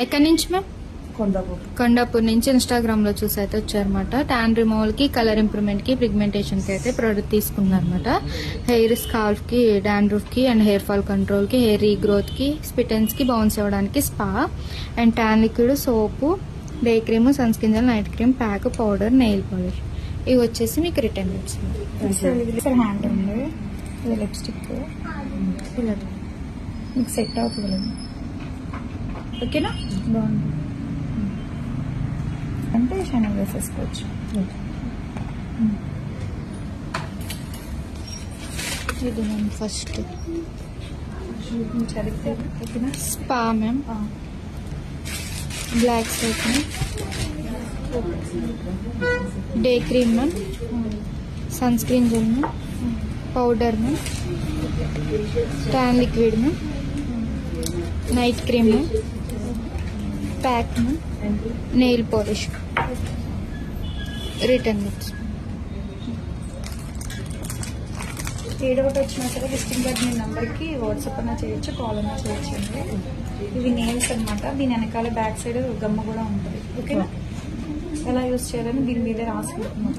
ఎక్కడి నుంచి మ్యామ్? కొండాపూర్ నుంచి ఇన్స్టాగ్రామ్ లో చూసి అయితే వచ్చారనమాట. ట్యాన్ రిమూవల్ కి, కలర్ ఇంప్రూవ్మెంట్ కి, పిగ్మెంటేషన్ కి అయితే ప్రోడక్ట్ తీసుకున్నారనమాట. హెయిర్ స్కాల్ఫ్ కి, డాండ్రఫ్ కి అండ్ హెయిర్ ఫాల్ కంట్రోల్ కి, హెయిర్ రీగ్రోత్ కి, స్పిటన్స్ కి బౌన్స్ అవ్వడానికి spa and tan liquid, soap, day cream, sun screen gel, night cream, pack, powder, nail polish ఇవి వచ్చేసి మీకు రిటర్న్ వచ్చింది. హ్యాండ్ ఉంది, ఇది లిప్స్టిక్ ఇలా మీకు సెట్ అవుతుంది. ఓకేనా? బాగుంది అంటే షైనింగ్ వేసేసుకోవచ్చు. ఇది ma'am first spa ma'am, black soap ma'am, day cream ma'am, sun screen gel ma'am, powder ma'am, tan liquid ma'am, night cream ma'am, pack ma'am, nail polish, return gifts. ఏ doubt వచ్చినా సరే visiting card మీ నెంబర్కి WhatsApp అన్నా చేయొచ్చు, call అన్నా చేయొచ్చు అండి. ఇవి నెయిల్స్ అనమాట. దీని వెనకాల బ్యాక్ సైడ్ గమ్మ కూడా ఉంటుంది. ఓకేనా? ఎలా యూజ్ చేయాలని దీని మీదే రాసుకుంటున్నాం.